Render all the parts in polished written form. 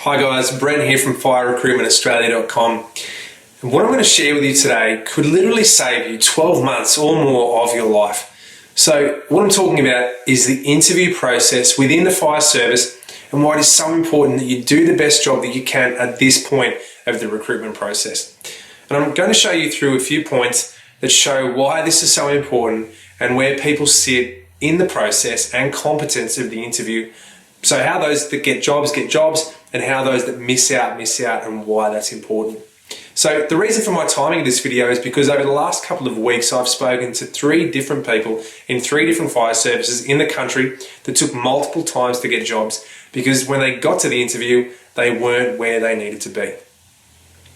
Hi guys, Brent here from firerecruitmentaustralia.com, and what I'm going to share with you today could literally save you 12 months or more of your life. So what I'm talking about is the interview process within the fire service and why it is so important that you do the best job that you can at this point of the recruitment process. And I'm going to show you through a few points that show why this is so important and where people sit in the process and competence of the interview. So how those that get jobs, and how those that miss out, and why that's important. So the reason for my timing of this video is because over the last couple of weeks, I've spoken to 3 different people in 3 different fire services in the country that took multiple times to get jobs because when they got to the interview, they weren't where they needed to be.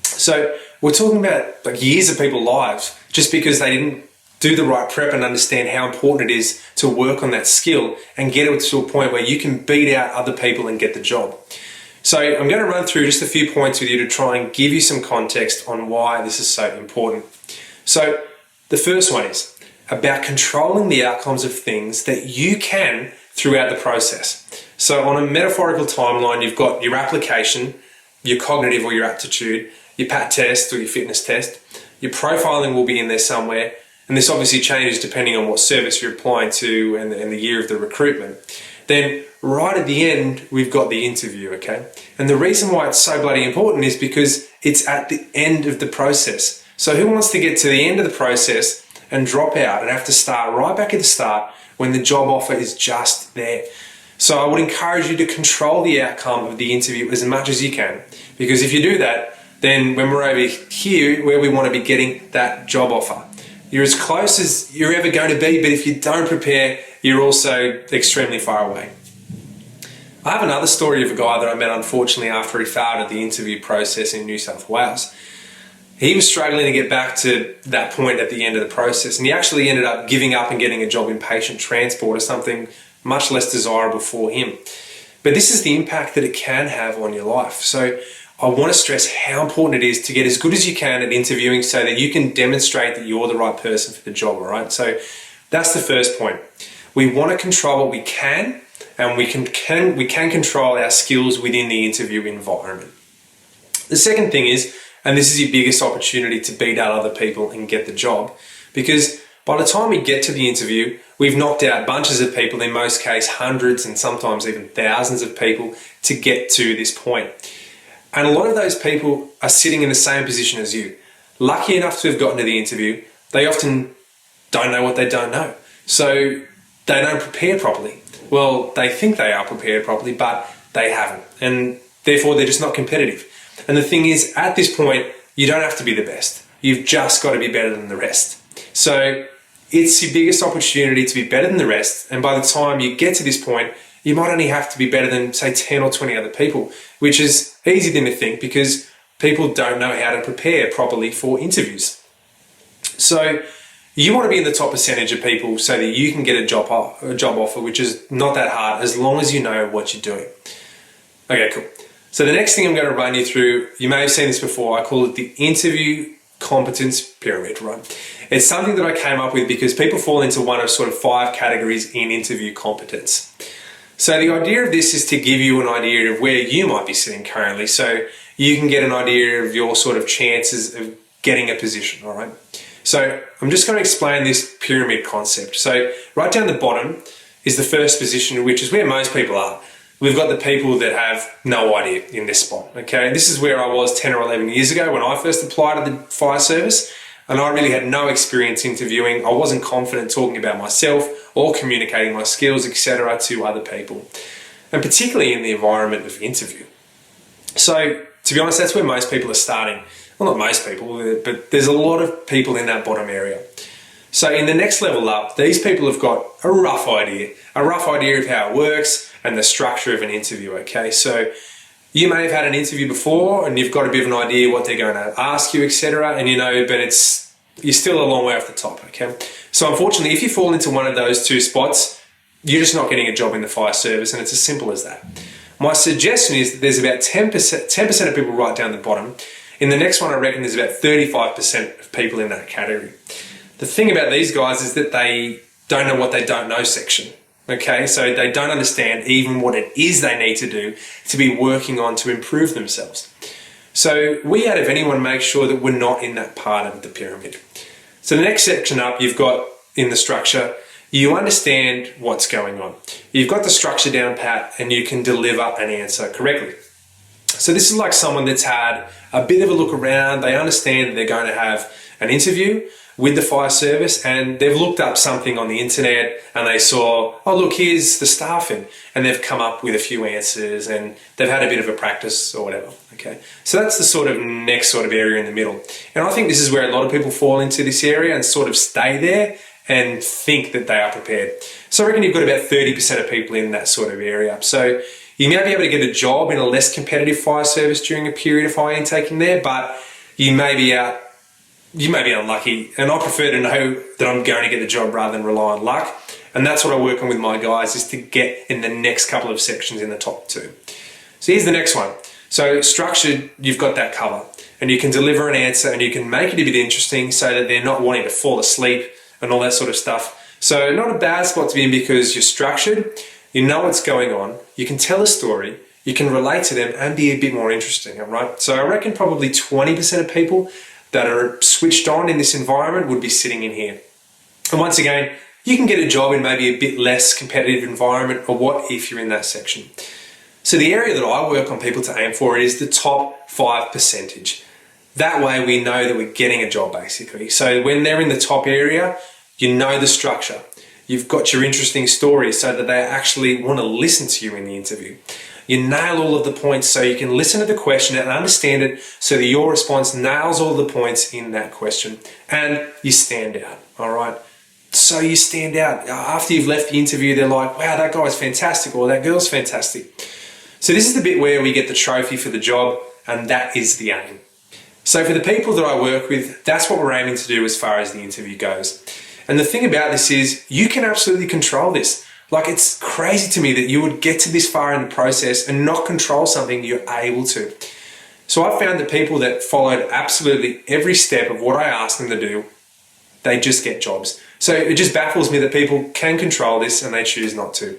So we're talking about like years of people's lives just because they didn't do the right prep and understand how important it is to work on that skill and get it to a point where you can beat out other people and get the job. So I'm going to run through just a few points with you to try and give you some context on why this is so important. So the first one is about controlling the outcomes of things that you can throughout the process. So on a metaphorical timeline, you've got your application, your cognitive or your aptitude, your PAT test or your fitness test, your profiling will be in there somewhere, and this obviously changes depending on what service you're applying to and the year of the recruitment. Then right at the end, we've got the interview, okay? And the reason why it's so bloody important is because it's at the end of the process. So who wants to get to the end of the process and drop out and have to start right back at the start when the job offer is just there? So I would encourage you to control the outcome of the interview as much as you can, because if you do that, then when we're over here where we want to be getting that job offer, you're as close as you're ever going to be, but if you don't prepare, you're also extremely far away. I have another story of a guy that I met unfortunately after he failed at the interview process in New South Wales. He was struggling to get back to that point at the end of the process, and he actually ended up giving up and getting a job in patient transport or something much less desirable for him. But this is the impact that it can have on your life. So I want to stress how important it is to get as good as you can at interviewing so that you can demonstrate that you're the right person for the job, all right? So that's the first point. We want to control what we can, and we can control our skills within the interview environment. The second thing is, and this is your biggest opportunity to beat out other people and get the job, because by the time we get to the interview, we've knocked out bunches of people, in most cases hundreds and sometimes even thousands of people to get to this point. And a lot of those people are sitting in the same position as you. Lucky enough to have gotten to the interview, they often don't know what they don't know. So they don't prepare properly. Well, they think they are prepared properly, but they haven't. And therefore, they're just not competitive. And the thing is, at this point, you don't have to be the best. You've just got to be better than the rest. So it's your biggest opportunity to be better than the rest. And by the time you get to this point, you might only have to be better than, say, 10 or 20 other people, which is easy to think because people don't know how to prepare properly for interviews. So you want to be in the top percentage of people so that you can get a job offer, which is not that hard as long as you know what you're doing. Okay, cool. So the next thing I'm going to run you through, you may have seen this before, I call it the interview competence pyramid, right? It's something that I came up with because people fall into one of sort of 5 categories in interview competence. So the idea of this is to give you an idea of where you might be sitting currently so you can get an idea of your sort of chances of getting a position, all right? So I'm just going to explain this pyramid concept. So right down the bottom is the first position, which is where most people are. We've got the people that have no idea in this spot, okay? This is where I was 10 or 11 years ago when I first applied to the fire service, and I really had no experience interviewing. I wasn't confident talking about myself or communicating my skills, etc., to other people, and particularly in the environment of interview. So to be honest, that's where most people are starting. Well, not most people, but there's a lot of people in that bottom area. So in the next level up, these people have got a rough idea of how it works and the structure of an interview, okay? So you may have had an interview before and you've got a bit of an idea what they're going to ask you, etc., and you know, but you're still a long way off the top, okay? So unfortunately, if you fall into one of those 2 spots, you're just not getting a job in the fire service, and it's as simple as that. My suggestion is that there's about 10% of people right down the bottom. In the next one, I reckon there's about 35% of people in that category. The thing about these guys is that they don't know what they don't know section. Okay, so they don't understand even what it is they need to do to be working on to improve themselves. So we, out of anyone, make sure that we're not in that part of the pyramid. So the next section up, you've got in the structure, you understand what's going on. You've got the structure down pat and you can deliver an answer correctly. So this is like someone that's had a bit of a look around. They understand that they're going to have an interview with the fire service and they've looked up something on the internet and they saw, oh look, here's the staffing, and they've come up with a few answers and they've had a bit of a practice or whatever. Okay, so that's the sort of next sort of area in the middle. And I think this is where a lot of people fall into this area and sort of stay there and think that they are prepared. So I reckon you've got about 30% of people in that sort of area. So you may be able to get a job in a less competitive fire service during a period of high intake in there, but you may be unlucky, and I prefer to know that I'm going to get the job rather than rely on luck. And that's what I work on with my guys, is to get in the next couple of sections in the top two. So here's the next one. So structured, you've got that cover, and you can deliver an answer and you can make it a bit interesting so that they're not wanting to fall asleep and all that sort of stuff. So not a bad spot to be in because you're structured, you know what's going on, you can tell a story, you can relate to them and be a bit more interesting, all right? So I reckon probably 20% of people that are switched on in this environment would be sitting in here. And once again, you can get a job in maybe a bit less competitive environment, or what if you're in that section. So the area that I work on people to aim for is the top 5%. That way we know that we're getting a job basically. So when they're in the top area, you know the structure. You've got your interesting story so that they actually want to listen to you in the interview. You nail all of the points so you can listen to the question and understand it so that your response nails all the points in that question and you stand out, all right? So you stand out. After you've left the interview, they're like, wow, that guy's fantastic or that girl's fantastic. So this is the bit where we get the trophy for the job, and that is the aim. So for the people that I work with, that's what we're aiming to do as far as the interview goes. And the thing about this is you can absolutely control this. Like, it's crazy to me that you would get to this far in the process and not control something you're able to. So I found that people that followed absolutely every step of what I asked them to do, they just get jobs. So it just baffles me that people can control this and they choose not to.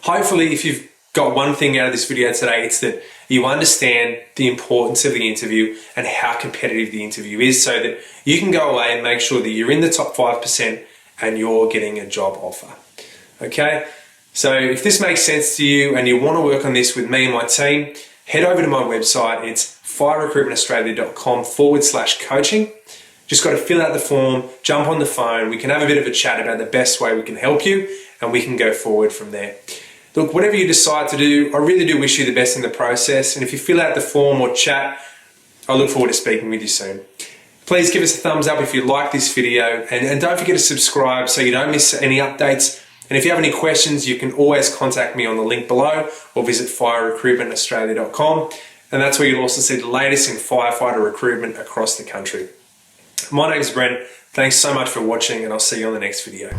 Hopefully, if you've got one thing out of this video today, it's that you understand the importance of the interview and how competitive the interview is so that you can go away and make sure that you're in the top 5% and you're getting a job offer. Okay, so if this makes sense to you and you want to work on this with me and my team, head over to my website. It's firerecruitmentaustralia.com/coaching. Just got to fill out the form, jump on the phone. We can have a bit of a chat about the best way we can help you and we can go forward from there. Look, whatever you decide to do, I really do wish you the best in the process. And if you fill out the form or chat, I look forward to speaking with you soon. Please give us a thumbs up if you like this video and don't forget to subscribe so you don't miss any updates. And if you have any questions, you can always contact me on the link below or visit firerecruitmentaustralia.com. And that's where you'll also see the latest in firefighter recruitment across the country. My name's Brent. Thanks so much for watching and I'll see you on the next video.